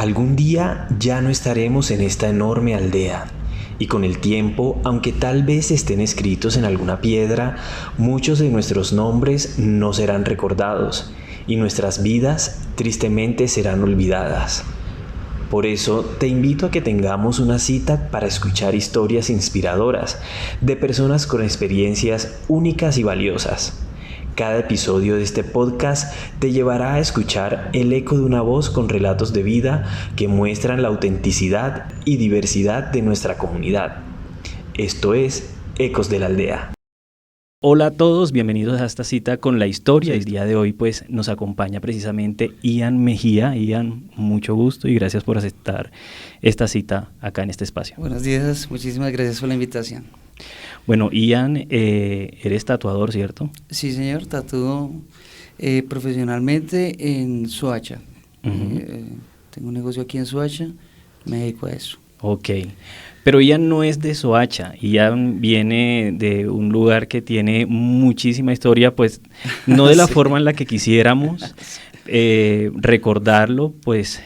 Algún día ya no estaremos en esta enorme aldea, y con el tiempo, aunque tal vez estén escritos en alguna piedra, muchos de nuestros nombres no serán recordados, y nuestras vidas tristemente serán olvidadas. Por eso te invito a que tengamos una cita para escuchar historias inspiradoras de personas con experiencias únicas y valiosas. Cada episodio de este podcast te llevará a escuchar el eco de una voz con relatos de vida que muestran la autenticidad y diversidad de nuestra comunidad. Esto es Ecos de la Aldea. Hola a todos, bienvenidos a esta cita con la historia. El día de hoy pues nos acompaña precisamente Ian Mejía. Ian, mucho gusto y gracias por aceptar esta cita acá en este espacio. Buenos días, muchísimas gracias por la invitación. Bueno, Ian, eres tatuador, ¿cierto? Sí, señor, tatúo profesionalmente en Soacha. Tengo un negocio aquí en Soacha, me dedico a eso. Ok, pero Ian no es de Soacha, Ian viene de un lugar que tiene muchísima historia, pues no de la Sí. forma en la que quisiéramos recordarlo, pues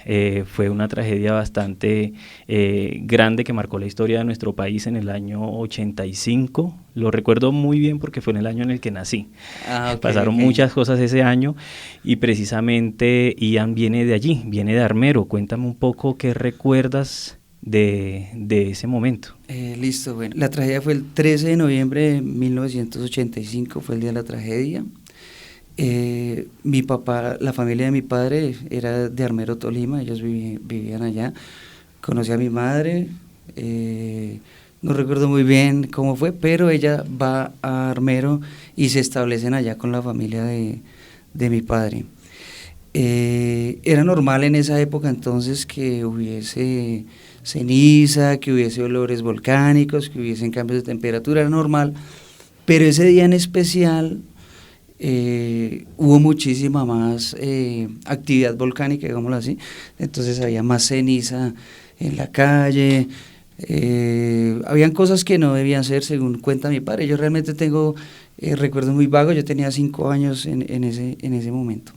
fue una tragedia bastante grande que marcó la historia de nuestro país en el año 85, lo recuerdo muy bien porque fue en el año en el que nací. Pasaron muchas cosas ese año y precisamente Ian viene de allí, viene de Armero. Cuéntame un poco qué recuerdas de ese momento. Listo, bueno, la tragedia fue el 13 de noviembre de 1985, fue el día de la tragedia. Mi papá, la familia de mi padre era de Armero, Tolima, ellos vivían allá. Conocí a mi madre, no recuerdo muy bien cómo fue, pero ella va a Armero y se establecen allá con la familia de mi padre. Era normal en esa época entonces que hubiese ceniza, que hubiese olores volcánicos, que hubiesen cambios de temperatura, era normal, pero ese día en especial hubo muchísima más actividad volcánica, digámoslo así, entonces había más ceniza en la calle, habían cosas que no debían ser según cuenta mi padre. Yo realmente tengo recuerdos muy vagos, yo tenía 5 años en ese momento.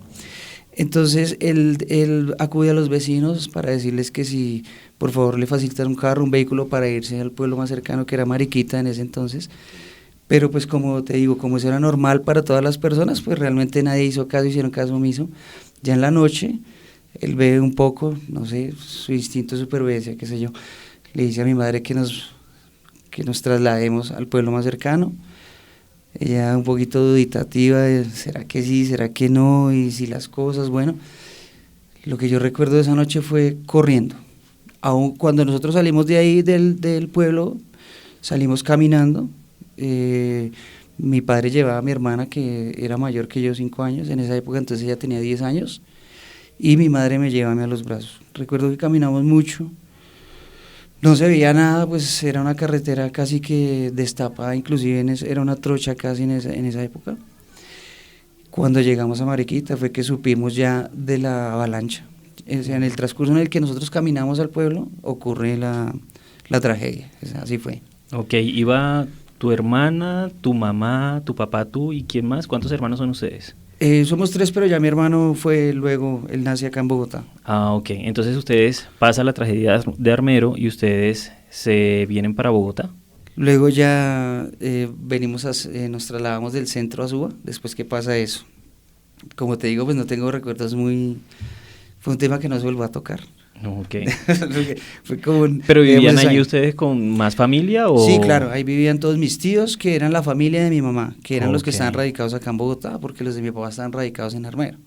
Entonces él acude a los vecinos para decirles que si por favor le facilitan un carro, un vehículo para irse al pueblo más cercano, que era Mariquita en ese entonces. Pero pues como te digo, como eso era normal para todas las personas, pues realmente nadie hizo caso, hicieron caso omiso. Ya en la noche, él ve un poco, no sé, su instinto de supervivencia, qué sé yo, le dice a mi madre que nos traslademos al pueblo más cercano. Ella un poquito duditativa, de, ¿será que sí, será que no? Y si las cosas, bueno, lo que yo recuerdo de esa noche fue corriendo. Aún cuando nosotros salimos de ahí del pueblo, salimos caminando. Mi padre llevaba a mi hermana, que era mayor que yo, 5 años, en esa época entonces ella tenía 10 años, y mi madre me llevaba a mí a los brazos. Recuerdo que caminamos mucho, no se veía nada, pues era una carretera casi que destapada, inclusive era una trocha casi en esa época. Cuando llegamos a Mariquita fue que supimos ya de la avalancha. O sea, en el transcurso en el que nosotros caminamos al pueblo ocurre la tragedia, o sea, así fue. Ok, iba tu hermana, tu mamá, tu papá, tú y ¿quién más? ¿Cuántos hermanos son ustedes? Somos 3, pero ya mi hermano fue luego, él nace acá en Bogotá. Ah, ok, entonces ustedes pasan la tragedia de Armero y ustedes se vienen para Bogotá. Luego ya nos trasladamos del centro a Suba, después que pasa eso. Como te digo, pues no tengo recuerdos fue un tema que no se volvió a tocar. Ok. Fue como ¿Pero vivían allí ustedes con más familia o...? Sí, claro, ahí vivían todos mis tíos, que eran la familia de mi mamá, que eran los que Ok. estaban radicados acá en Bogotá, porque los de mi papá estaban radicados en Armero.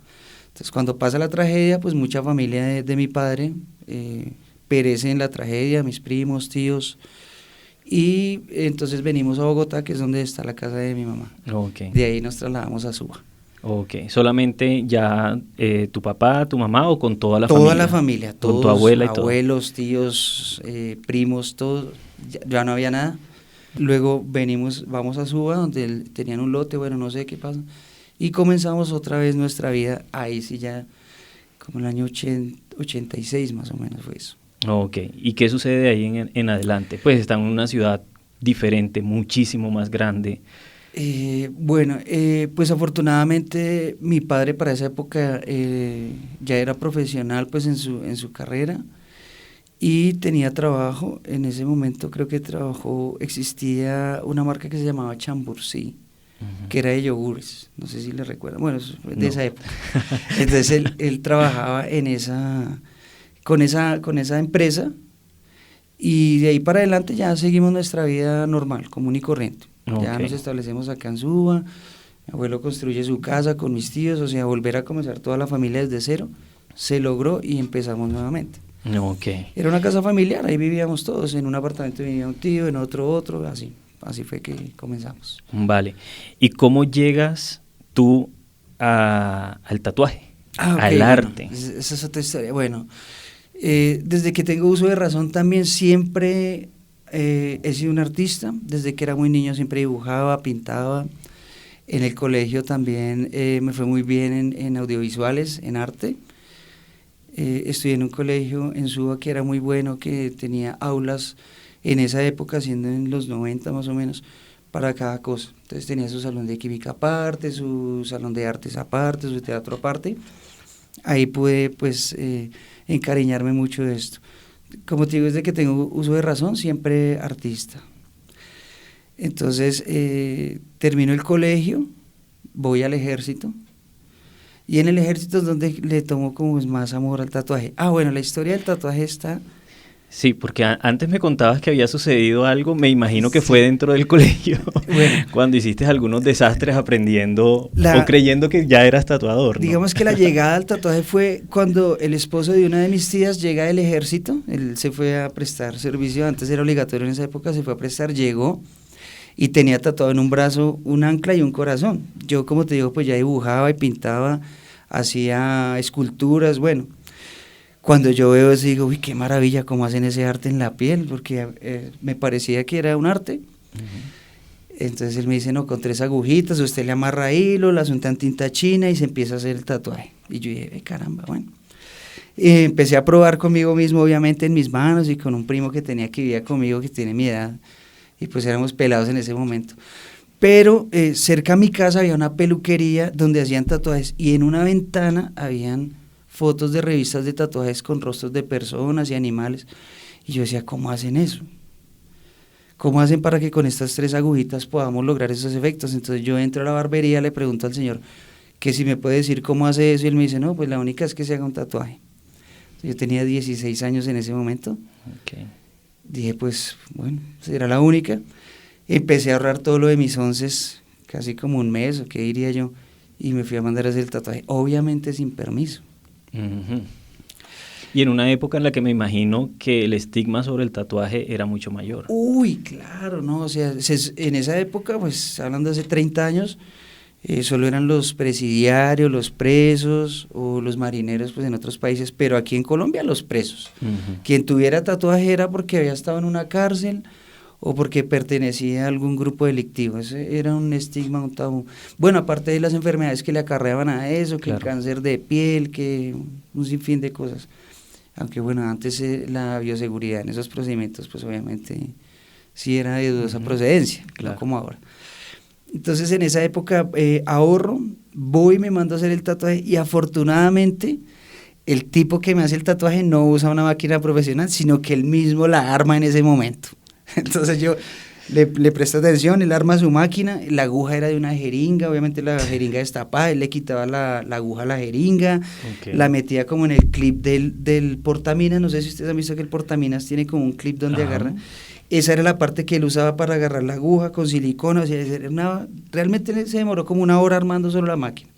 Entonces, cuando pasa la tragedia, pues mucha familia de mi padre perece en la tragedia, mis primos, tíos, y entonces venimos a Bogotá, que es donde está la casa de mi mamá. Ok. De ahí nos trasladamos a Suba. Ok, ¿solamente ya tu papá, tu mamá o con toda la familia? Toda la familia, Con todos, tu abuela y todo. abuelos, tíos, primos, todos, ya no había nada. Luego vamos a Suba, donde tenían un lote, bueno, no sé qué pasa, y comenzamos otra vez nuestra vida, ahí sí ya, como el año 86 más o menos fue eso. Ok, ¿y qué sucede de ahí en adelante? Pues están en una ciudad diferente, muchísimo más grande. Bueno, pues afortunadamente mi padre para esa época ya era profesional pues en su carrera y tenía trabajo. En ese momento creo que existía una marca que se llamaba Chambursí, que era de yogures, no sé si le recuerdan, bueno, es de esa época. Entonces él trabajaba con esa empresa y de ahí para adelante ya seguimos nuestra vida normal, común y corriente. Ya nos establecemos acá en Suba, mi abuelo construye su casa con mis tíos, o sea, volver a comenzar toda la familia desde cero, se logró y empezamos nuevamente. Era una casa familiar, ahí vivíamos todos, en un apartamento vivía un tío, en otro, así fue que comenzamos. Vale, ¿y cómo llegas tú al tatuaje, al arte? Esa es otra historia. Bueno, desde que tengo uso de razón también siempre he sido un artista. Desde que era muy niño siempre dibujaba, pintaba. En el colegio también me fue muy bien en audiovisuales, en arte. Estudié en un colegio en Suba que era muy bueno, que tenía aulas en esa época, siendo en los 90 más o menos, para cada cosa. Entonces tenía su salón de química aparte, su salón de artes aparte, su teatro aparte. Ahí pude pues encariñarme mucho de esto. Como te digo, desde que tengo uso de razón, siempre artista. Entonces termino el colegio, voy al ejército, y en el ejército es donde le tomo como más amor al tatuaje. Bueno, la historia del tatuaje está... Sí, porque antes me contabas que había sucedido algo, me imagino que fue dentro del colegio, bueno, cuando hiciste algunos desastres aprendiendo o creyendo que ya eras tatuador, ¿no? Digamos que la llegada al tatuaje fue cuando el esposo de una de mis tías llega del ejército. Él se fue a prestar servicio, antes era obligatorio en esa época, se fue a prestar, llegó y tenía tatuado en un brazo un ancla y un corazón. Yo, como te digo, pues ya dibujaba y pintaba, hacía esculturas, bueno. Cuando yo veo eso digo, uy, qué maravilla cómo hacen ese arte en la piel, porque me parecía que era un arte. Entonces él me dice, no, con 3 agujitas, usted le amarra hilo, la asunta en tinta china y se empieza a hacer el tatuaje. Y yo dije, caramba, bueno. Y empecé a probar conmigo mismo, obviamente en mis manos, y con un primo que vivía conmigo, que tiene mi edad, y pues éramos pelados en ese momento. Pero cerca a mi casa había una peluquería donde hacían tatuajes, y en una ventana habían fotos de revistas de tatuajes con rostros de personas y animales, y yo decía, ¿cómo hacen eso? ¿Cómo hacen para que con estas 3 agujitas podamos lograr esos efectos? Entonces yo entro a la barbería, le pregunto al señor que si me puede decir cómo hace eso, y él me dice, no, pues la única es que se haga un tatuaje. Yo tenía 16 años en ese momento. Dije, pues bueno, será la única. Empecé a ahorrar todo lo de mis onces, casi como un mes, o qué diría yo, y me fui a mandar a hacer el tatuaje, obviamente sin permiso. Y en una época en la que me imagino que el estigma sobre el tatuaje era mucho mayor. Uy, claro, no, o sea, en esa época, pues hablando de hace 30 años, solo eran los presidiarios, los presos o los marineros pues en otros países, pero aquí en Colombia los presos. Quien tuviera tatuaje era porque había estado en una cárcel o porque pertenecía a algún grupo delictivo. Ese era un estigma, un tabú. Bueno, aparte de las enfermedades que le acarreaban a eso, que el cáncer de piel, que un sinfín de cosas. Aunque bueno, antes la bioseguridad en esos procedimientos, pues obviamente sí era de dudosa procedencia, no como ahora. Entonces en esa época ahorro, voy y me mando a hacer el tatuaje, y afortunadamente el tipo que me hace el tatuaje no usa una máquina profesional, sino que él mismo la arma en ese momento. Entonces yo le presto atención, él arma su máquina, la aguja era de una jeringa, obviamente la jeringa destapada, él le quitaba la aguja a la jeringa, la metía como en el clip del portaminas, no sé si ustedes han visto que el portaminas tiene como un clip donde agarra, esa era la parte que él usaba para agarrar la aguja con silicona, o sea, realmente se demoró como 1 hora armando solo la máquina.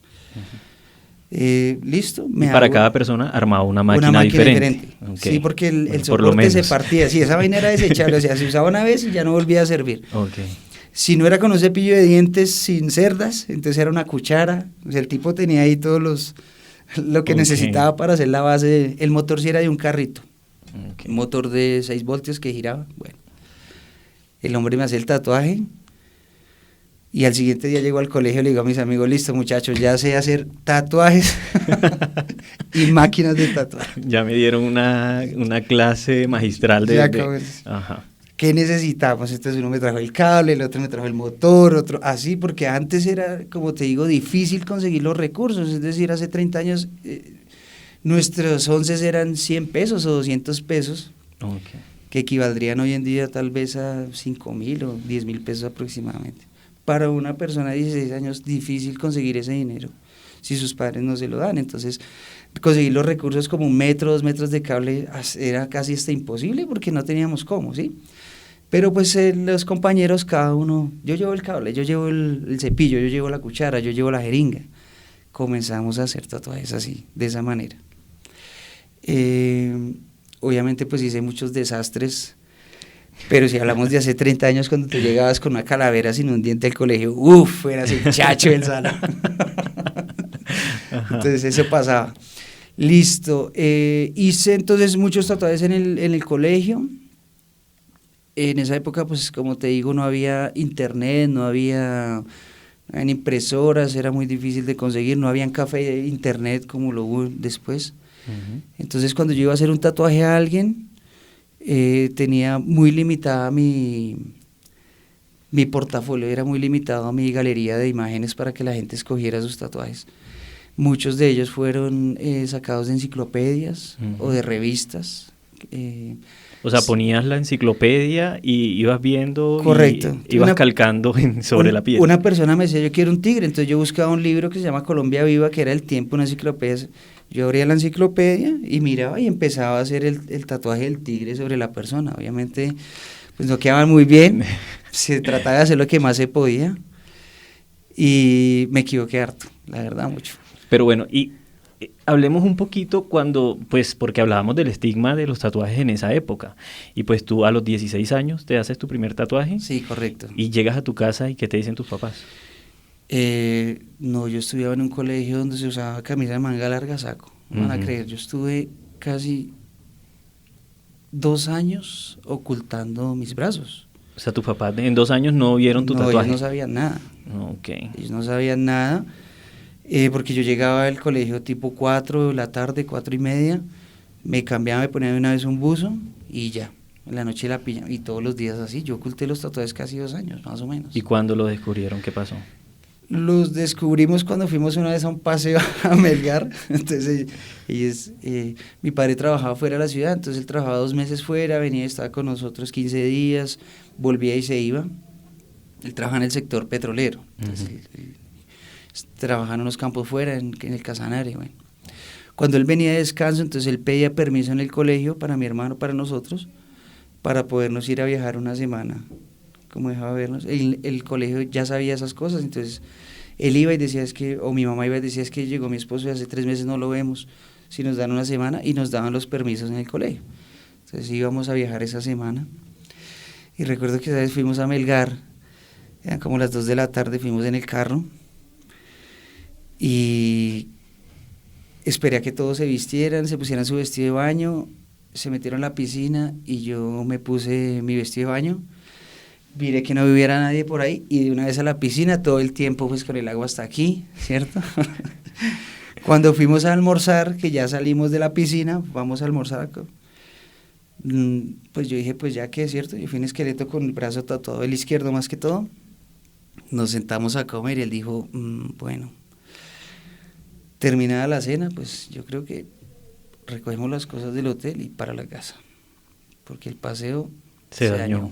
Listo. Y para cada persona armaba una máquina diferente. Sí, porque el soporte se partía. Sí, esa vaina era desechable, o sea, se usaba una vez y ya no volvía a servir. Si no era con un cepillo de dientes sin cerdas, entonces era una cuchara. O sea, el tipo tenía ahí lo que necesitaba para hacer la base. El motor sí era de un carrito, un motor de 6 voltios que giraba. Bueno, el hombre me hace el tatuaje. Y al siguiente día llego al colegio y le digo a mis amigos, listo muchachos, ya sé hacer tatuajes y máquinas de tatuaje. Ya me dieron una clase magistral de... Ajá. ¿qué necesitamos? Entonces uno me trajo el cable, el otro me trajo el motor, otro así, porque antes era, como te digo, difícil conseguir los recursos, es decir, hace 30 años nuestros onces eran 100 pesos o 200 pesos, Okay. que equivaldrían hoy en día tal vez a 5.000 o 10.000 pesos aproximadamente. Para una persona de 16 años, difícil conseguir ese dinero si sus padres no se lo dan. Entonces, conseguir los recursos como 1 metro, 2 metros de cable era casi hasta imposible porque no teníamos cómo, ¿sí? Pero pues los compañeros, cada uno, yo llevo el cable, yo llevo el cepillo, yo llevo la cuchara, yo llevo la jeringa. Comenzamos a hacer tatuajes así, de esa manera. Obviamente pues hice muchos desastres, pero si hablamos de hace 30 años, cuando tú llegabas con una calavera sin un diente al colegio, uff, eras el chacho del salón. Entonces eso pasaba. Listo, hice entonces muchos tatuajes en el colegio. En esa época, pues como te digo, no había internet, no habían impresoras, era muy difícil de conseguir, no habían café de internet como lo hubo después. Uh-huh. Entonces cuando yo iba a hacer un tatuaje a alguien, tenía muy limitada mi portafolio, era muy limitado a mi galería de imágenes para que la gente escogiera sus tatuajes. Muchos de ellos fueron sacados de enciclopedias o de revistas. O sea, ponías la enciclopedia y ibas viendo. Correcto. Y ibas calcando sobre la piel. Una persona me decía, yo quiero un tigre, entonces yo buscaba un libro que se llama Colombia Viva, que era El Tiempo, una enciclopedia. Yo abría la enciclopedia y miraba y empezaba a hacer el tatuaje del tigre sobre la persona. Obviamente, pues no quedaban muy bien, se trataba de hacer lo que más se podía y me equivoqué harto, la verdad, mucho. Pero bueno, y hablemos un poquito cuando, pues porque hablábamos del estigma de los tatuajes en esa época, y pues tú a los 16 años te haces tu primer tatuaje. Sí, correcto. Y llegas a tu casa y ¿qué te dicen tus papás? No, yo estudiaba en un colegio donde se usaba camisa de manga larga, saco, no van a creer, yo estuve casi 2 años ocultando mis brazos. O sea, tus papás en 2 años no vieron tu tatuaje. No, ellos no sabían nada. Okay. Ellos no sabían nada. Porque yo llegaba al colegio tipo 4 de la tarde, 4:30, me cambiaba, me ponía de una vez un buzo y ya, en la noche la pijama, y todos los días así. Yo oculté los tatuajes casi 2 años, más o menos. ¿Y cuándo lo descubrieron? ¿Qué pasó? Los descubrimos cuando fuimos una vez a un paseo a Melgar. Entonces mi padre trabajaba fuera de la ciudad, entonces él trabajaba 2 meses fuera, venía y estaba con nosotros 15 días, volvía y se iba. Él trabajaba en el sector petrolero, entonces él trabajaba en unos campos fuera, en el Casanare. Bueno. Cuando él venía de descanso, entonces él pedía permiso en el colegio para mi hermano, para nosotros, para podernos ir a viajar una semana, como dejaba vernos. El colegio ya sabía esas cosas, entonces él iba y decía, o mi mamá iba y decía, es que llegó mi esposo y hace 3 meses no lo vemos, si nos dan una semana, y nos daban los permisos en el colegio. Entonces íbamos a viajar esa semana, y recuerdo que esa vez fuimos a Melgar, eran como las 2 de la tarde, fuimos en el carro, y esperé a que todos se vistieran, se pusieran su vestido de baño, se metieron a la piscina y yo me puse mi vestido de baño, miré que no viviera nadie por ahí y de una vez a la piscina, todo el tiempo pues con el agua hasta aquí, ¿cierto? Cuando fuimos a almorzar, que ya salimos de la piscina, vamos a almorzar, pues yo dije, pues ya que es cierto, yo fui un esqueleto con el brazo tatuado, el izquierdo más que todo, nos sentamos a comer y él dijo, bueno, terminada la cena, pues yo creo que recogemos las cosas del hotel y para la casa, porque el paseo se dañó.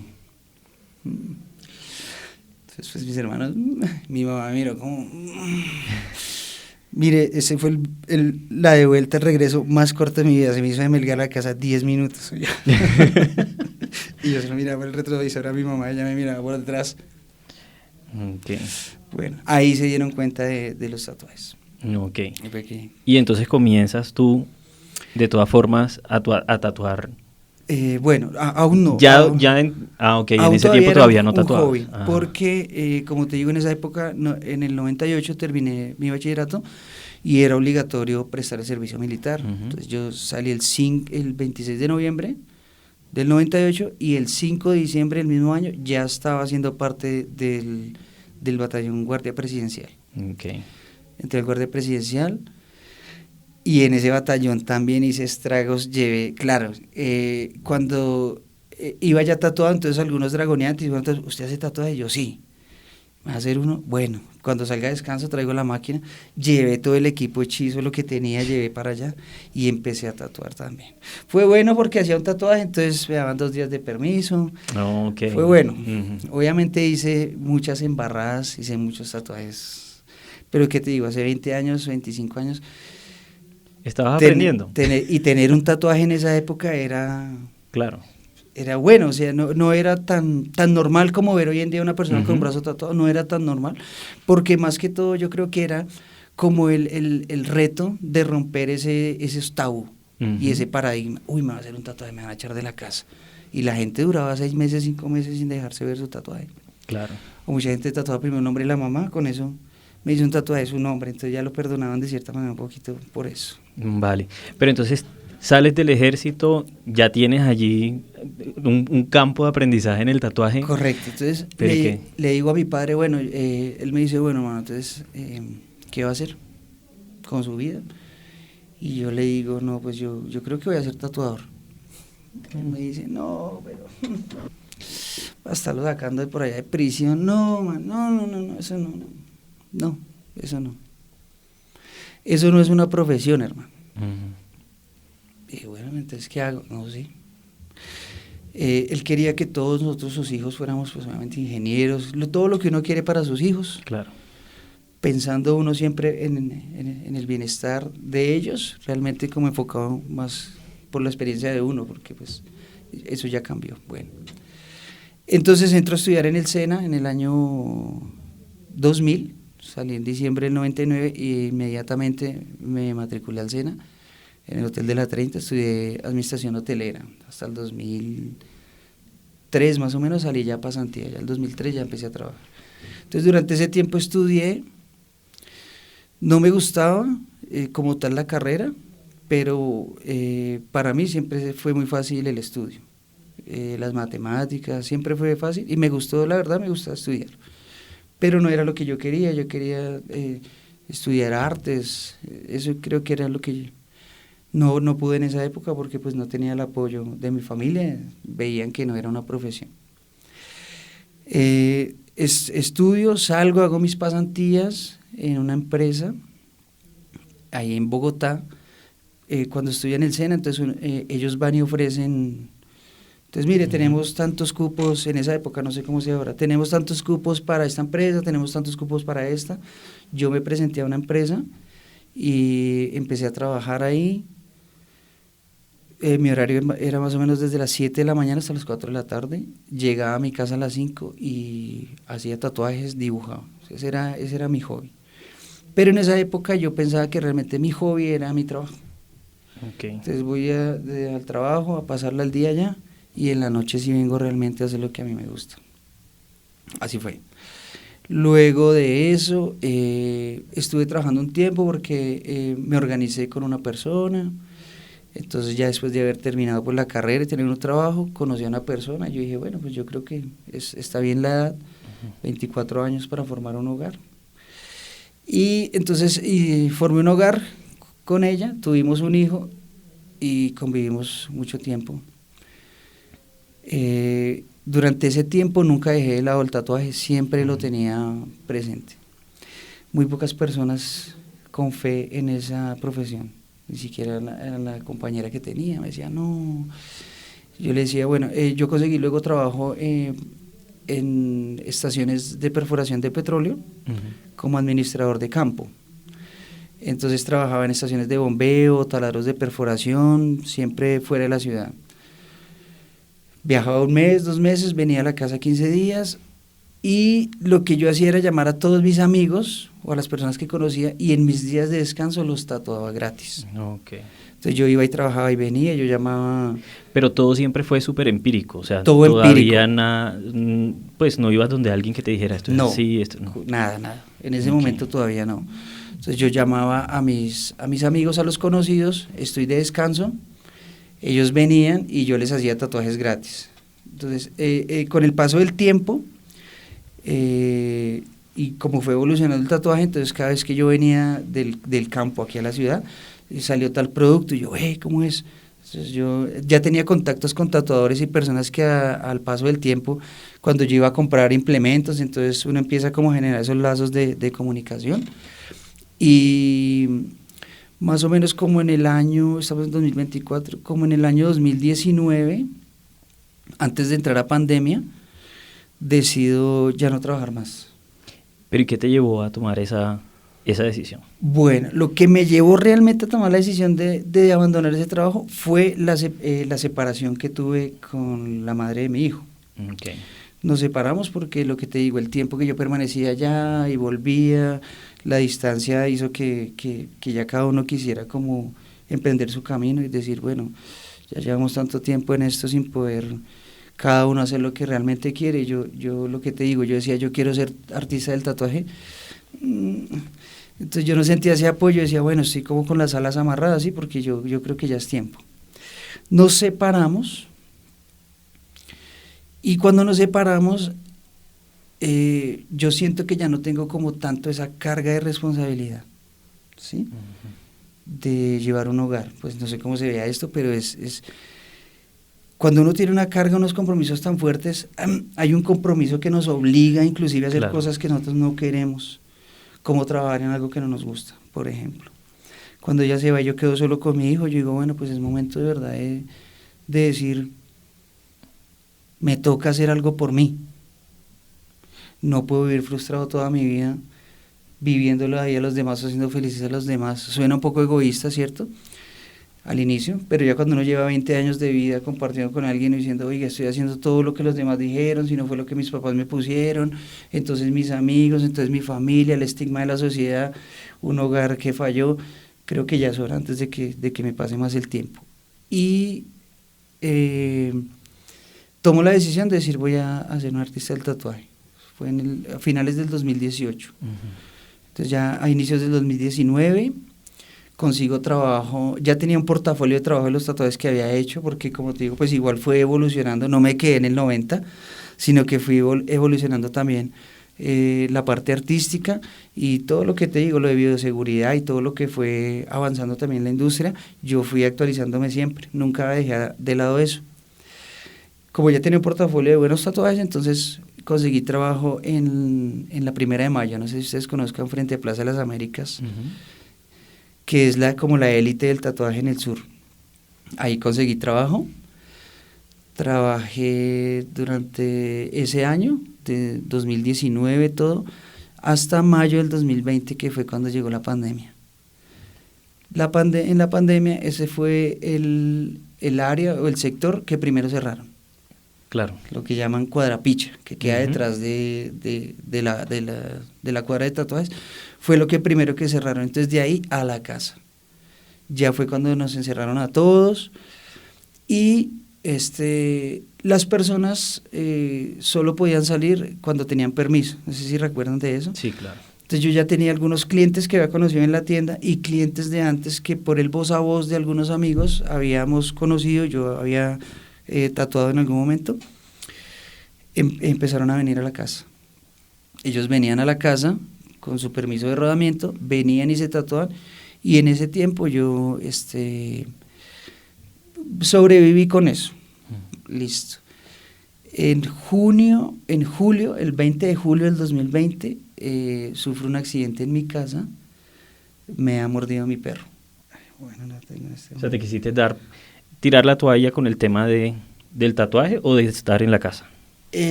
Entonces pues mis hermanos, mi mamá miró como, mire, ese fue la de vuelta, el regreso más corto de mi vida, se me hizo de Melgar a la casa 10 minutos. Y yo solo miraba por el retrovisor a mi mamá, ella me miraba por detrás. Okay. Bueno, ahí se dieron cuenta de los tatuajes. Ok. Y entonces comienzas tú, de todas formas, a tatuar. Bueno, aún no. Ok, en ese tiempo todavía no tatuaba. Hobby, porque, como te digo, en esa época, en el 98 terminé mi bachillerato y era obligatorio prestar el servicio militar. Entonces yo salí el 26 de noviembre del 98 y el 5 de diciembre del mismo año ya estaba haciendo parte del batallón Guardia Presidencial. Okay. Entré al Guardia Presidencial y en ese batallón también hice estragos, cuando iba ya tatuado, entonces algunos dragoneantes, bueno, entonces, ¿usted hace tatuaje? Y yo, sí. ¿Me va a hacer uno? Bueno, cuando salga de descanso traigo la máquina, llevé todo el equipo hechizo, lo que tenía, llevé para allá y empecé a tatuar también. Fue bueno porque hacía un tatuaje, entonces me daban 2 días de permiso. Okay. Fue bueno. Uh-huh. Obviamente hice muchas embarradas, hice muchos tatuajes, pero ¿qué te digo? Hace 20 años, 25 años. ¿Estabas aprendiendo? Tener un tatuaje en esa época era... Claro. Era bueno, o sea, no era tan normal como ver hoy en día una persona uh-huh. con un brazo tatuado, no era tan normal, porque más que todo yo creo que era como el reto de romper ese tabú uh-huh. y ese paradigma. Uy, me va a hacer un tatuaje, me van a echar de la casa. Y la gente duraba 6 meses, 5 meses sin dejarse ver su tatuaje. Claro. O mucha gente tatuaba primero el nombre de la mamá, con eso me hizo un tatuaje de su nombre, entonces ya lo perdonaban de cierta manera un poquito por eso. Vale, pero entonces... Sales del ejército, ya tienes allí un campo de aprendizaje en el tatuaje. Correcto, entonces le digo a mi padre, bueno, él me dice, bueno, mano, entonces, ¿qué va a hacer con su vida? Y yo le digo, no, pues yo creo que voy a ser tatuador. Él me dice, no, pero va a estarlo sacando de por allá de prisión. No, man, no, eso no, eso no. Eso no es una profesión, hermano. Uh-huh. Y bueno, entonces, ¿qué hago? No sé. Él quería que todos nosotros, sus hijos, fuéramos pues, obviamente ingenieros, todo lo que uno quiere para sus hijos. Claro. Pensando uno siempre en el bienestar de ellos, realmente como enfocado más por la experiencia de uno, porque pues eso ya cambió. Bueno. Entonces entro a estudiar en el SENA en el año 2000, salí en diciembre del 99 y inmediatamente me matriculé al SENA. En el Hotel de la 30 estudié administración hotelera hasta el 2003 más o menos, salí ya a pasantía, ya el 2003 ya empecé a trabajar. Entonces durante ese tiempo estudié, no me gustaba como tal la carrera, pero para mí siempre fue muy fácil el estudio, las matemáticas, siempre fue fácil y me gustó, la verdad me gustaba estudiar, pero no era lo que yo quería estudiar artes, eso creo que era lo que no pude en esa época porque pues no tenía el apoyo de mi familia, veían que no era una profesión. Estudio, salgo, hago mis pasantías en una empresa ahí en Bogotá. Cuando estudié en el SENA, entonces ellos van y ofrecen, entonces mire, tenemos tantos cupos, en esa época no sé cómo sea ahora, tenemos tantos cupos para esta empresa, tenemos tantos cupos para esta. Yo me presenté a una empresa y empecé a trabajar ahí. Mi horario era más o menos desde las 7 de la mañana hasta las 4 de la tarde, llegaba a mi casa a las 5 y hacía tatuajes, dibujaba, ese era mi hobby. Pero en esa época yo pensaba que realmente mi hobby era mi trabajo. Okay. Entonces voy al trabajo a pasarla el día allá y en la noche sí vengo realmente a hacer lo que a mí me gusta. Así fue. Luego de eso estuve trabajando un tiempo porque me organicé con una persona. Entonces ya después de haber terminado pues la carrera y tener un trabajo, conocí a una persona, yo dije, bueno, pues yo creo que está bien la edad, 24 años para formar un hogar. Y entonces formé un hogar con ella, tuvimos un hijo y convivimos mucho tiempo. Durante ese tiempo nunca dejé de lado el tatuaje, siempre lo tenía presente. Muy pocas personas con fe en esa profesión. Ni siquiera la compañera que tenía, me decía, no. Yo le decía, bueno, yo conseguí luego trabajo en estaciones de perforación de petróleo como administrador de campo. Entonces trabajaba en estaciones de bombeo, taladros de perforación, siempre fuera de la ciudad. Viajaba 1 mes, 2 meses, venía a la casa 15 días y lo que yo hacía era llamar a todos mis amigos o a las personas que conocía y en mis días de descanso los tatuaba gratis. Okay. Entonces yo iba y trabajaba y venía, yo llamaba... Pero todo siempre fue súper empírico, o sea, todo todavía pues no ibas donde alguien que te dijera esto es así, esto no. Nada, en ese momento todavía no. Entonces yo llamaba a mis amigos, a los conocidos, estoy de descanso, ellos venían y yo les hacía tatuajes gratis. Entonces con el paso del tiempo y como fue evolucionando el tatuaje, entonces cada vez que yo venía del campo aquí a la ciudad, salió tal producto y yo, ¿cómo es? Entonces yo ya tenía contactos con tatuadores y personas que al paso del tiempo, cuando yo iba a comprar implementos, entonces uno empieza como a generar esos lazos de comunicación. Y más o menos como en el año, estamos en 2024, como en el año 2019, antes de entrar a pandemia, decido ya no trabajar más. ¿Pero y qué te llevó a tomar esa decisión? Bueno, lo que me llevó realmente a tomar la decisión de abandonar ese trabajo fue la separación que tuve con la madre de mi hijo. Okay. Nos separamos porque lo que te digo, el tiempo que yo permanecía allá y volvía, la distancia hizo que ya cada uno quisiera como emprender su camino y decir, bueno, ya llevamos tanto tiempo en esto sin poder cada uno hacer lo que realmente quiere. Yo lo que te digo, yo decía, yo quiero ser artista del tatuaje. Entonces yo no sentía ese apoyo, decía, bueno, estoy como con las alas amarradas, ¿sí? Porque yo creo que ya es tiempo. Nos separamos y cuando nos separamos, yo siento que ya no tengo como tanto esa carga de responsabilidad, ¿sí? De llevar un hogar. Pues no sé cómo se vea esto, pero es cuando uno tiene una carga, unos compromisos tan fuertes, hay un compromiso que nos obliga inclusive a hacer cosas que nosotros no queremos, como trabajar en algo que no nos gusta, por ejemplo. Cuando ella se va y yo quedo solo con mi hijo, yo digo, bueno, pues es momento de verdad de decir, me toca hacer algo por mí. No puedo vivir frustrado toda mi vida, viviéndolo ahí a los demás, haciendo felices a los demás. Suena un poco egoísta, ¿cierto?, al inicio, pero ya cuando uno lleva 20 años de vida compartiendo con alguien y diciendo, oiga, estoy haciendo todo lo que los demás dijeron, si no fue lo que mis papás me pusieron, entonces mis amigos, entonces mi familia, el estigma de la sociedad, un hogar que falló, creo que ya es hora antes de que me pase más el tiempo. Y tomo la decisión de decir, voy a ser un artista del tatuaje. Fue a finales del 2018. Entonces ya a inicios del 2019 consigo trabajo, ya tenía un portafolio de trabajo de los tatuajes que había hecho, porque como te digo, pues igual fue evolucionando, no me quedé en el 90, sino que fui evolucionando también la parte artística y todo lo que te digo, lo de bioseguridad y todo lo que fue avanzando también en la industria, yo fui actualizándome siempre, nunca dejé de lado eso. Como ya tenía un portafolio de buenos tatuajes, entonces conseguí trabajo en la 1 de Mayo, no sé si ustedes conozcan, frente a Plaza de las Américas, que es como la élite del tatuaje en el sur. Ahí conseguí trabajo, trabajé durante ese año, de 2019 todo, hasta mayo del 2020, que fue cuando llegó la pandemia. En la pandemia ese fue el área o el sector que primero cerraron. Claro. Lo que llaman cuadrapicha, que queda detrás de la cuadra de tatuajes, fue lo que primero que cerraron. Entonces de ahí a la casa. Ya fue cuando nos encerraron a todos y las personas solo podían salir cuando tenían permiso. No sé si recuerdan de eso. Sí, claro. Entonces yo ya tenía algunos clientes que había conocido en la tienda y clientes de antes que por el voz a voz de algunos amigos habíamos conocido, yo había tatuado en algún momento, empezaron a venir a la casa. Ellos venían a la casa con su permiso de rodamiento, venían y se tatuaban, y en ese tiempo yo sobreviví con eso. Listo. En julio, el 20 de julio del 2020, sufro un accidente en mi casa, me ha mordido mi perro. Bueno, no tengo o sea, ¿te quisiste tirar la toalla con el tema del tatuaje o de estar en la casa?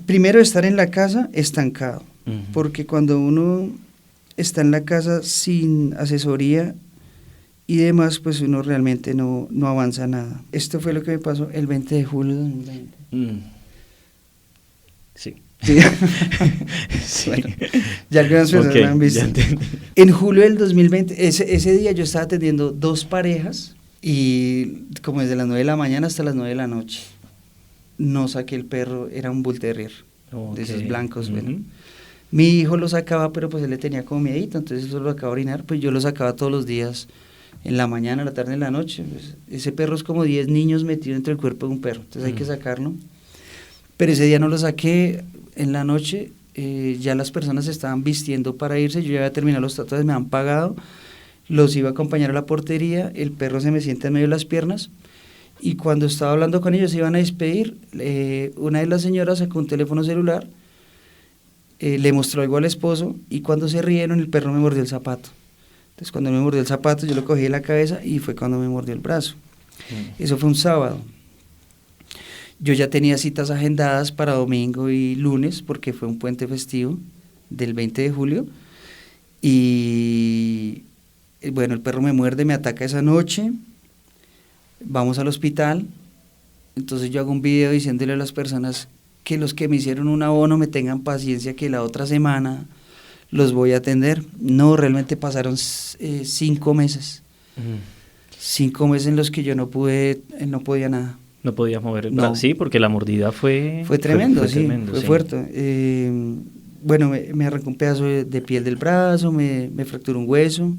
Primero estar en la casa estancado, porque cuando uno está en la casa sin asesoría y demás, pues uno realmente no avanza nada. Esto fue lo que me pasó el 20 de julio de 2020. Sí. ¿Sí? Sí. Bueno, ya algunas personas lo han visto. En julio del 2020, ese día yo estaba atendiendo 2 parejas y como desde las 9 de la mañana hasta las 9 de la noche. No saqué el perro, era un Bull Terrier, de esos blancos. Bueno. Mi hijo lo sacaba, pero pues él le tenía como miedito, entonces él solo lo acaba de orinar, pues yo lo sacaba todos los días, en la mañana, en la tarde, en la noche. Pues, ese perro es como 10 niños metidos dentro del cuerpo de un perro, entonces hay que sacarlo. Pero ese día no lo saqué, en la noche ya las personas se estaban vistiendo para irse, yo ya había terminado los tatuajes, me han pagado, los iba a acompañar a la portería, el perro se me sienta en medio de las piernas, y cuando estaba hablando con ellos se iban a despedir, una de las señoras sacó un teléfono celular, le mostró algo al esposo, y cuando se rieron el perro me mordió el zapato. Entonces cuando me mordió el zapato yo lo cogí de la cabeza y fue cuando me mordió el brazo. Eso fue un sábado. Yo ya tenía citas agendadas para domingo y lunes porque fue un puente festivo del 20 de julio y bueno, el perro me muerde, me ataca esa noche, vamos al hospital, entonces yo hago un video diciéndole a las personas que los que me hicieron un abono me tengan paciencia que la otra semana los voy a atender. No, realmente pasaron 5 meses. 5 meses en los que yo no podía nada. No podías mover el brazo. Sí, porque la mordida fue tremendo, fue sí, tremendo, fue sí. fuerte. Bueno, me arrancó un pedazo de piel del brazo, me fracturó un hueso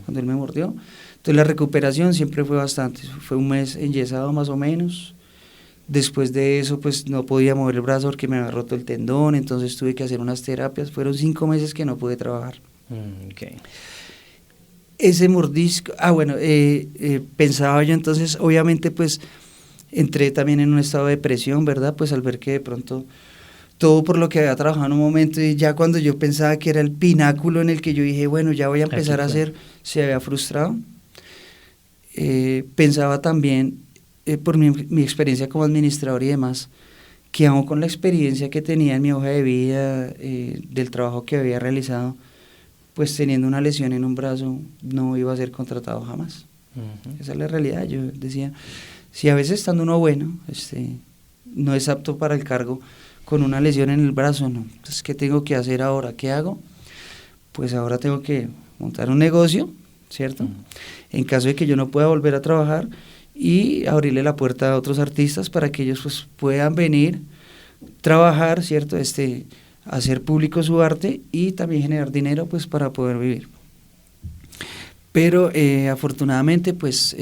cuando él me mordió. Entonces la recuperación siempre fue bastante, fue un mes enyesado más o menos. Después de eso pues no podía mover el brazo porque me había roto el tendón, entonces tuve que hacer unas terapias, fueron 5 meses que no pude trabajar. Okay. Ese mordisco, pensaba yo entonces, obviamente pues entré también en un estado de depresión, ¿verdad? Pues al ver que de pronto todo por lo que había trabajado en un momento y ya cuando yo pensaba que era el pináculo en el que yo dije, bueno, ya voy a empezar a hacer, se había frustrado. Pensaba también, por mi experiencia como administrador y demás, que aún con la experiencia que tenía en mi hoja de vida, del trabajo que había realizado, pues teniendo una lesión en un brazo, no iba a ser contratado jamás. Esa es la realidad. Yo decía, si a veces estando uno bueno, no es apto para el cargo, con una lesión en el brazo, no. Entonces, ¿qué tengo que hacer ahora? ¿Qué hago? Pues ahora tengo que montar un negocio, ¿cierto? En caso de que yo no pueda volver a trabajar, y abrirle la puerta a otros artistas para que ellos pues puedan venir, trabajar, ¿cierto? Hacer público su arte y también generar dinero pues para poder vivir. Pero afortunadamente pues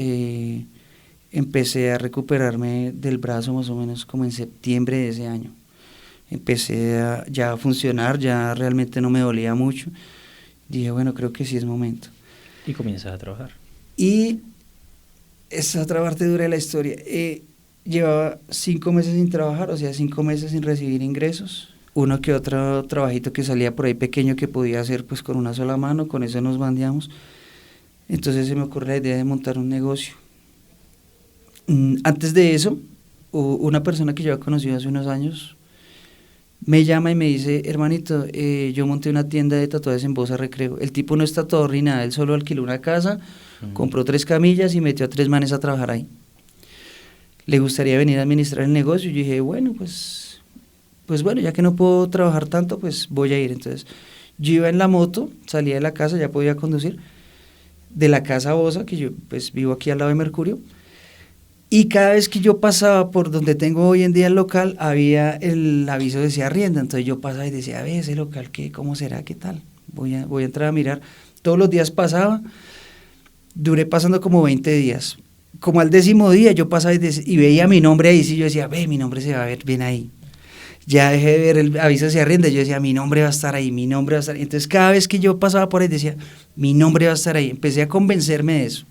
empecé a recuperarme del brazo más o menos como en septiembre de ese año. Empecé ya a funcionar, ya realmente no me dolía mucho. Dije, bueno, creo que sí es momento. Y comienzas a trabajar. Y esa otra parte dura de la historia. Llevaba 5 meses sin trabajar, o sea, 5 meses sin recibir ingresos. Uno que otro trabajito que salía por ahí pequeño que podía hacer pues con una sola mano, con eso nos bandeamos. Entonces se me ocurrió la idea de montar un negocio. Antes de eso, una persona que yo había conocido hace unos años me llama y me dice, hermanito, yo monté una tienda de tatuajes en Bosa Recreo. El tipo no es tatuador ni nada, él solo alquiló una casa, compró 3 camillas y metió a 3 manes a trabajar ahí. ¿Le gustaría venir a administrar el negocio? Y yo dije, bueno, pues bueno, ya que no puedo trabajar tanto, pues voy a ir. Entonces, yo iba en la moto, salía de la casa, ya podía conducir, de la casa a Bosa, que yo pues vivo aquí al lado de Mercurio, y cada vez que yo pasaba por donde tengo hoy en día el local, había el aviso de decía arrienda, entonces yo pasaba y decía, ve ese local, ¿cómo será? ¿Qué tal? Voy a entrar a mirar. Todos los días pasaba, duré pasando como 20 días. Como al 10º día yo pasaba y veía mi nombre ahí, y yo decía, ve, mi nombre se va a ver bien ahí. Ya dejé de ver el aviso de arrienda, yo decía, mi nombre va a estar ahí, mi nombre va a estar ahí. Entonces cada vez que yo pasaba por ahí decía, mi nombre va a estar ahí. Empecé a convencerme de eso.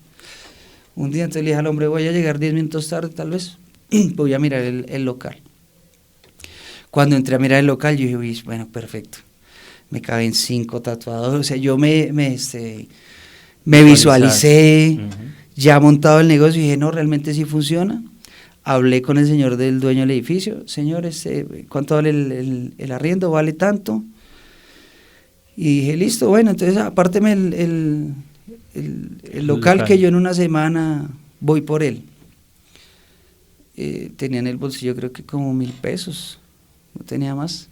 Un día entonces le dije al hombre, voy a llegar 10 minutos tarde tal vez, voy a mirar el local. Cuando entré a mirar el local, yo dije, bueno, perfecto, me caben 5 tatuadores, o sea, yo me visualicé, ya montado el negocio, y dije, no, realmente sí funciona. Hablé con el señor del dueño del edificio, señor, ¿cuánto vale el arriendo? ¿Vale tanto? Y dije, listo, bueno, entonces apárteme el local que yo en una semana voy por él. Tenía en el bolsillo creo que como 1.000 pesos, no tenía más.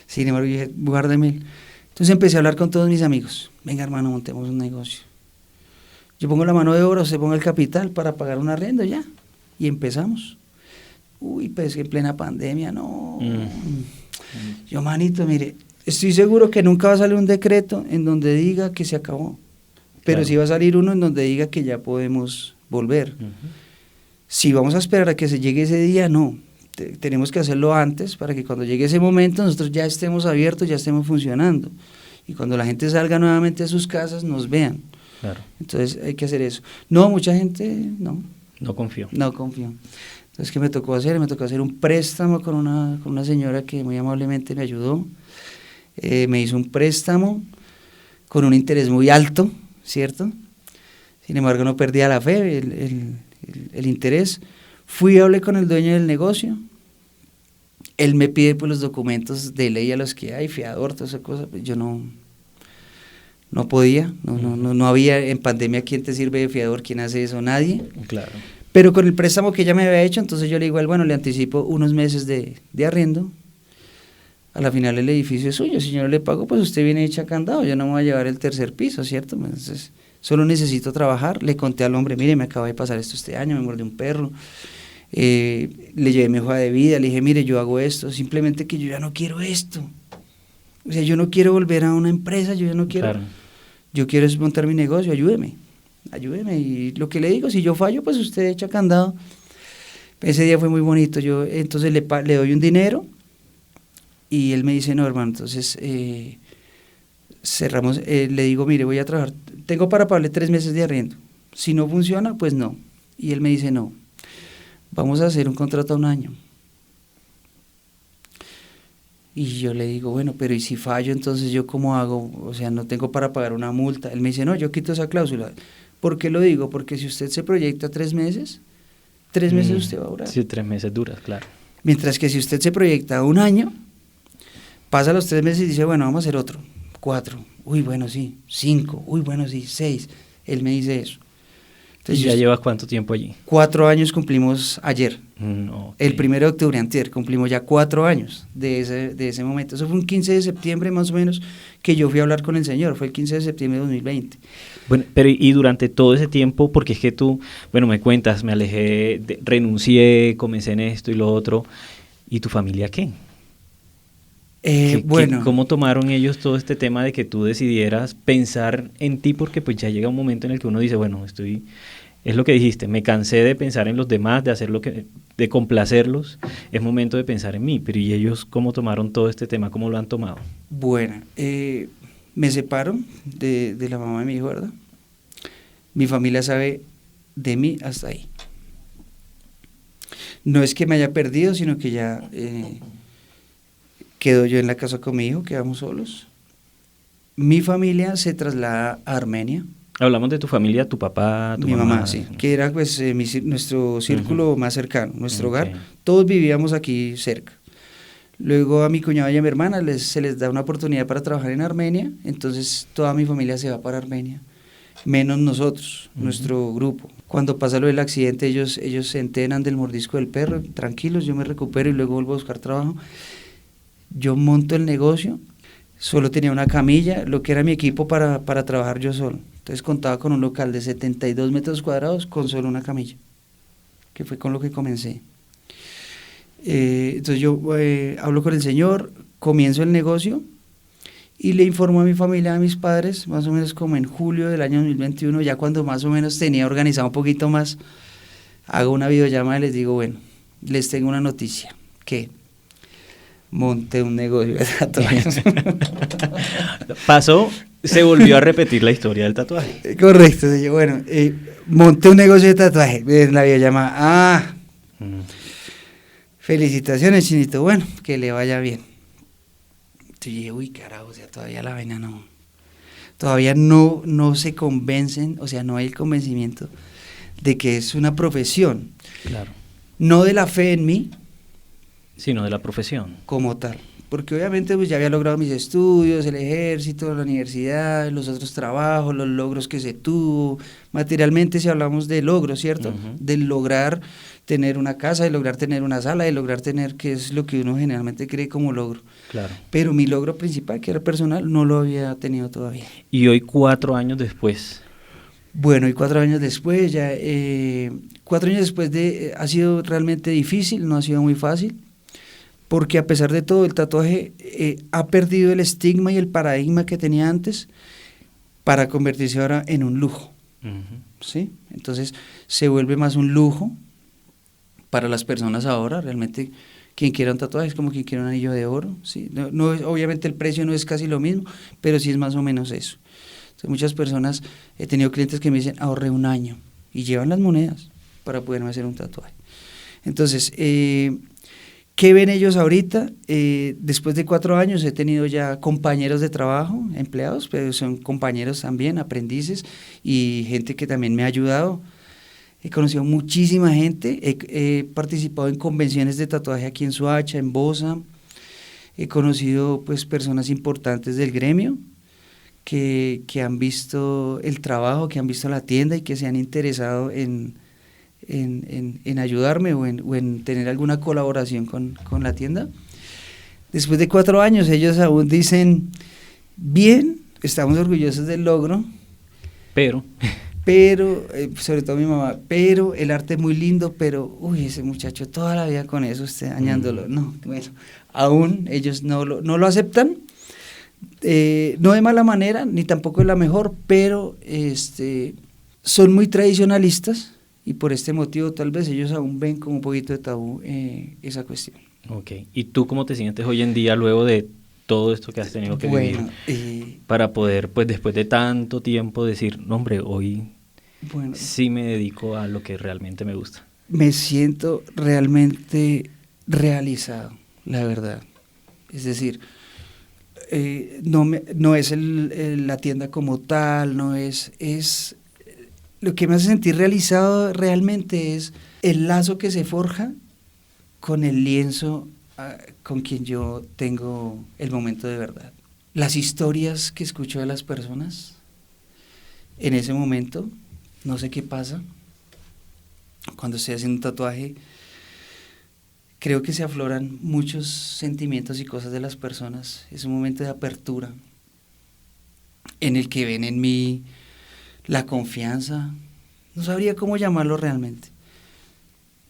Sin embargo, dije, guarde 1.000. Entonces empecé a hablar con todos mis amigos. Venga, hermano, montemos un negocio. Yo pongo la mano de obra, usted ponga el capital para pagar un arriendo ya. Y empezamos. Uy, pues en plena pandemia, no. Yo, manito, mire, estoy seguro que nunca va a salir un decreto en donde diga que se acabó. Pero sí va a salir uno en donde diga que ya podemos volver. Si vamos a esperar a que se llegue ese día, no. Tenemos que hacerlo antes para que cuando llegue ese momento nosotros ya estemos abiertos, ya estemos funcionando. Y cuando la gente salga nuevamente a sus casas, nos vean. Claro. Entonces hay que hacer eso. No, mucha gente No confío. no confió. Entonces, ¿qué me tocó hacer? Me tocó hacer un préstamo con una señora que muy amablemente me ayudó. Me hizo un préstamo con un interés muy alto, ¿cierto? Sin embargo, no perdía la fe, el interés. Fui y hablé con el dueño del negocio. Él me pide pues, los documentos de ley a los que hay, fiador, toda esa cosa. Pues yo no podía, no había en pandemia quién te sirve de fiador, quién hace eso, nadie. Claro. Pero con el préstamo que ella me había hecho, entonces yo le digo, bueno, le anticipo unos meses de arriendo. A la final el edificio es suyo, si yo no le pago, pues usted viene hecha candado, yo no me voy a llevar el tercer piso, ¿cierto? Entonces, solo necesito trabajar. Le conté al hombre, mire, me acaba de pasar esto este año, me mordió un perro. Le llevé mi hoja de vida, le dije, mire, yo hago esto, simplemente que yo ya no quiero esto. O sea, yo no quiero volver a una empresa, yo ya no quiero. Claro. Yo quiero es montar mi negocio, ayúdeme. Y lo que le digo, si yo fallo, pues usted echa candado. Ese día fue muy bonito. Yo entonces le doy un dinero y él me dice, no, hermano, entonces cerramos. Le digo, mire, voy a trabajar, tengo para pagarle 3 meses de arriendo. Si no funciona, pues no. Y él me dice, no, vamos a hacer un contrato a 1 año. Y yo le digo, bueno, pero ¿y si fallo, entonces yo cómo hago? O sea, no tengo para pagar una multa. Él me dice, no, yo quito esa cláusula. ¿Por qué lo digo? Porque si usted se proyecta 3 meses, 3 meses usted va a durar. Sí, 3 meses duras, claro. Mientras que si usted se proyecta 1 año, pasa los 3 meses y dice, bueno, vamos a hacer otro, 4, uy, bueno, sí, 5, uy, bueno, sí, 6. Él me dice eso. Entonces, ¿y ya llevas cuánto tiempo allí? 4 años cumplimos ayer. Okay. El 1 de octubre, antier, cumplimos ya 4 años de ese momento. Eso fue un 15 de septiembre más o menos que yo fui a hablar con el Señor, fue el 15 de septiembre de 2020. Bueno, pero y durante todo ese tiempo, porque es que tú, bueno, me cuentas, me alejé, renuncié, comencé en esto y lo otro, ¿y tu familia qué? Bueno. ¿Cómo tomaron ellos todo este tema de que tú decidieras pensar en ti? Porque pues ya llega un momento en el que uno dice, bueno, es lo que dijiste, me cansé de pensar en los demás, de complacerlos, es momento de pensar en mí. Pero ¿y ellos cómo tomaron todo este tema? ¿Cómo lo han tomado? Bueno, me separo de la mamá de mi hijo, ¿verdad? Mi familia sabe de mí hasta ahí. No es que me haya perdido, sino que ya quedo yo en la casa con mi hijo, quedamos solos. Mi familia se traslada a Armenia. Hablamos de tu familia, tu papá, tu mamá. Mi mamá, sí, que era pues nuestro círculo más cercano, nuestro hogar. Todos vivíamos aquí cerca. Luego a mi cuñado y a mi hermana se les da una oportunidad para trabajar en Armenia, entonces toda mi familia se va para Armenia, menos nosotros, nuestro grupo. Cuando pasa lo del accidente, ellos se enteran del mordisco del perro, tranquilos, yo me recupero y luego vuelvo a buscar trabajo. Yo monto el negocio, solo tenía una camilla, lo que era mi equipo para trabajar yo solo. Entonces contaba con un local de 72 metros cuadrados con solo una camilla, que fue con lo que comencé. Entonces yo hablo con el Señor, comienzo el negocio y le informo a mi familia, a mis padres, más o menos como en julio del año 2021, ya cuando más o menos tenía organizado un poquito más, hago una videollamada y les digo, bueno, les tengo una noticia, que monté un negocio de tatuajes. Se volvió a repetir la historia del tatuaje. Correcto, bueno, monté un negocio de tatuaje, en la videollamada, felicitaciones, Chinito, bueno, que le vaya bien. Entonces dije, uy, carajo, o sea, todavía la vaina todavía no se convencen, o sea, no hay el convencimiento de que es una profesión. Claro. No de la fe en mí, sino de la profesión. Como tal. Porque obviamente pues ya había logrado mis estudios, el ejército, la universidad, los otros trabajos, los logros que se tuvo. Materialmente si hablamos de logros, ¿cierto? De lograr tener una casa, de lograr tener una sala, de lograr tener, que es lo que uno generalmente cree como logro. Claro. Pero mi logro principal, que era personal, no lo había tenido todavía. Y hoy, 4 años después. Bueno, y 4 años después, ya 4 años después ha sido realmente difícil, no ha sido muy fácil. Porque a pesar de todo el tatuaje ha perdido el estigma y el paradigma que tenía antes para convertirse ahora en un lujo, ¿sí? Entonces se vuelve más un lujo para las personas ahora, realmente quien quiera un tatuaje es como quien quiera un anillo de oro, ¿sí? No, obviamente el precio no es casi lo mismo, pero sí es más o menos eso. Entonces, muchas personas, he tenido clientes que me dicen, ahorré un año, y llevan las monedas para poderme hacer un tatuaje. Entonces, ¿qué ven ellos ahorita? Después de 4 años he tenido ya compañeros de trabajo, empleados, pero son compañeros también, aprendices, y gente que también me ha ayudado. He conocido muchísima gente, he participado en convenciones de tatuaje aquí en Soacha, en Bosa. He conocido pues personas importantes del gremio que han visto el trabajo, que han visto la tienda y que se han interesado en ayudarme o en tener alguna colaboración con la tienda. Después de 4 años ellos aún dicen, bien, estamos orgullosos del logro, pero sobre todo mi mamá, pero el arte es muy lindo, pero uy, ese muchacho toda la vida con eso, usted dañándolo. No, bueno, aún ellos no lo aceptan, no de mala manera, ni tampoco de la mejor, pero son muy tradicionalistas y por este motivo tal vez ellos aún ven como un poquito de tabú esa cuestión. Ok, ¿y tú cómo te sientes hoy en día luego de todo esto que has tenido que vivir para poder, pues después de tanto tiempo decir, no hombre, hoy sí me dedico a lo que realmente me gusta? Me siento realmente realizado, la verdad. Es decir, no es la tienda como tal, no es lo que me hace sentir realizado realmente es el lazo que se forja con el lienzo con quien yo tengo el momento de verdad. Las historias que escucho de las personas en ese momento, no sé qué pasa, cuando estoy haciendo un tatuaje, creo que se afloran muchos sentimientos y cosas de las personas. Es un momento de apertura en el que ven en mí la confianza, no sabría cómo llamarlo realmente,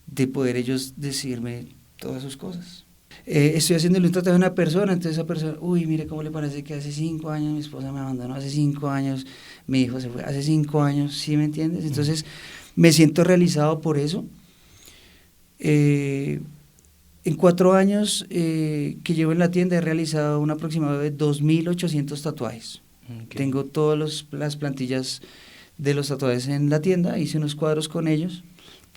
de poder ellos decirme todas sus cosas. Estoy haciéndole un tatuaje a una persona, entonces esa persona, uy, mire cómo le parece que hace 5 años mi esposa me abandonó, hace 5 años mi hijo se fue, hace 5 años, ¿sí me entiendes? Entonces me siento realizado por eso. En 4 años que llevo en la tienda he realizado un aproximado de 2.800 tatuajes. Okay. Tengo todas las plantillas de los tatuajes en la tienda, hice unos cuadros con ellos.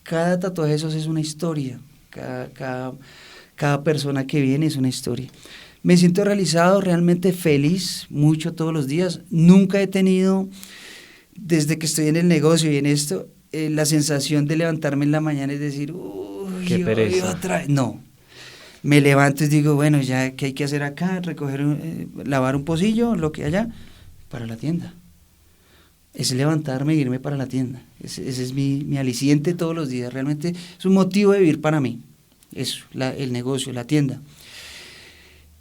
Cada tatuaje de esos es una historia, cada persona que viene es una historia. Me siento realizado, realmente feliz, mucho todos los días. Nunca he tenido, desde que estoy en el negocio y en esto, la sensación de levantarme en la mañana y decir, uy, qué pereza. Otra vez. No, me levanto y digo, bueno, ya, ¿qué hay que hacer acá? Recoger, lavar un pocillo, lo que haya, para la tienda. Es levantarme e irme para la tienda. Ese es mi aliciente todos los días. Realmente es un motivo de vivir para mí. Eso, el negocio, la tienda.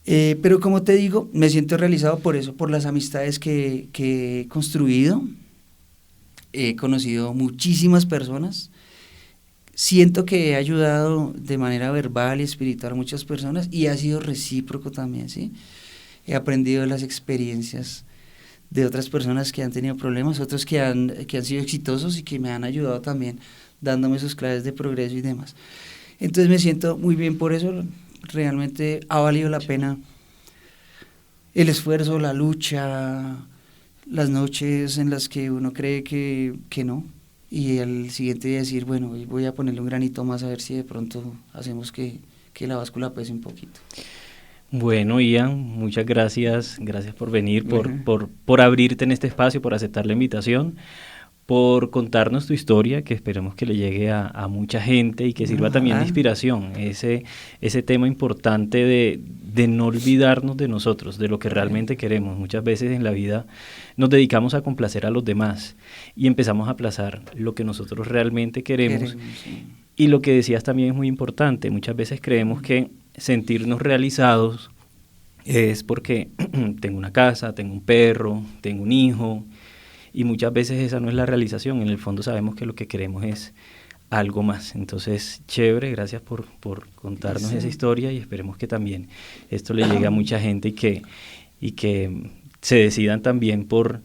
Pero como te digo, me siento realizado por eso, por las amistades que he construido. He conocido muchísimas personas. Siento que he ayudado de manera verbal y espiritual a muchas personas y ha sido recíproco también, ¿sí? He aprendido de las experiencias de otras personas que han tenido problemas, otros que han sido exitosos y que me han ayudado también, dándome sus claves de progreso y demás. Entonces me siento muy bien por eso, realmente ha valido la pena el esfuerzo, la lucha, las noches en las que uno cree que no, y al siguiente día decir, bueno, hoy voy a ponerle un granito más a ver si de pronto hacemos que la báscula pese un poquito. Bueno, Ian, muchas gracias por venir, por abrirte en este espacio, por aceptar la invitación, por contarnos tu historia, que esperemos que le llegue a mucha gente y que sirva también de inspiración, ese tema importante de no olvidarnos de nosotros, de lo que realmente queremos. Muchas veces en la vida nos dedicamos a complacer a los demás y empezamos a aplazar lo que nosotros realmente queremos. Sí. Y lo que decías también es muy importante, muchas veces creemos que sentirnos realizados es porque tengo una casa, tengo un perro, tengo un hijo, y muchas veces esa no es la realización. En el fondo sabemos que lo que queremos es algo más. Entonces, chévere, gracias por contarnos esa historia y esperemos que también esto le llegue a mucha gente y que se decidan también por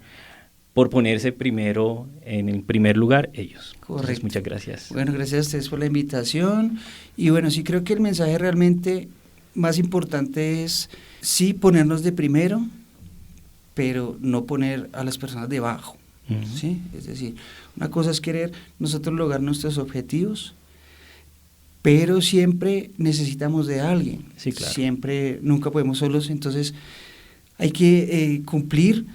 ponerse primero, en el primer lugar, ellos. Correcto. Entonces, muchas gracias. Bueno, gracias a ustedes por la invitación. Y bueno, sí creo que el mensaje realmente más importante es, sí, ponernos de primero, pero no poner a las personas debajo, ¿sí? Es decir, una cosa es querer nosotros lograr nuestros objetivos, pero siempre necesitamos de alguien, sí, claro. Siempre, nunca podemos solos, entonces hay que cumplir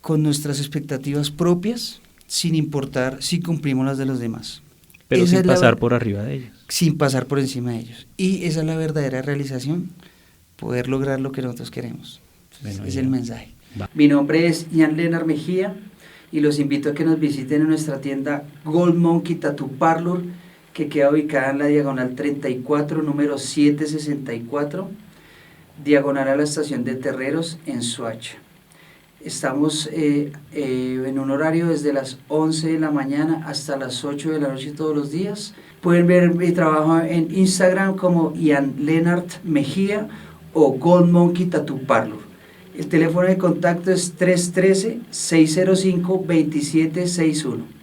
con nuestras expectativas propias, sin importar si cumplimos las de los demás. Pero sin pasar por arriba de ellos. Sin pasar por encima de ellos. Y esa es la verdadera realización, poder lograr lo que nosotros queremos. Bueno, es el mensaje. Va. Mi nombre es Ian Lenar Mejía y los invito a que nos visiten en nuestra tienda Gold Monkey Tattoo Parlor, que queda ubicada en la diagonal 34, número 764, diagonal a la estación de Terreros en Soacha. Estamos en un horario desde las 11 de la mañana hasta las 8 de la noche todos los días. Pueden ver mi trabajo en Instagram como Ian Lenar Mejía o Gold Monkey Tattoo Parlor. El teléfono de contacto es 313-605-2761.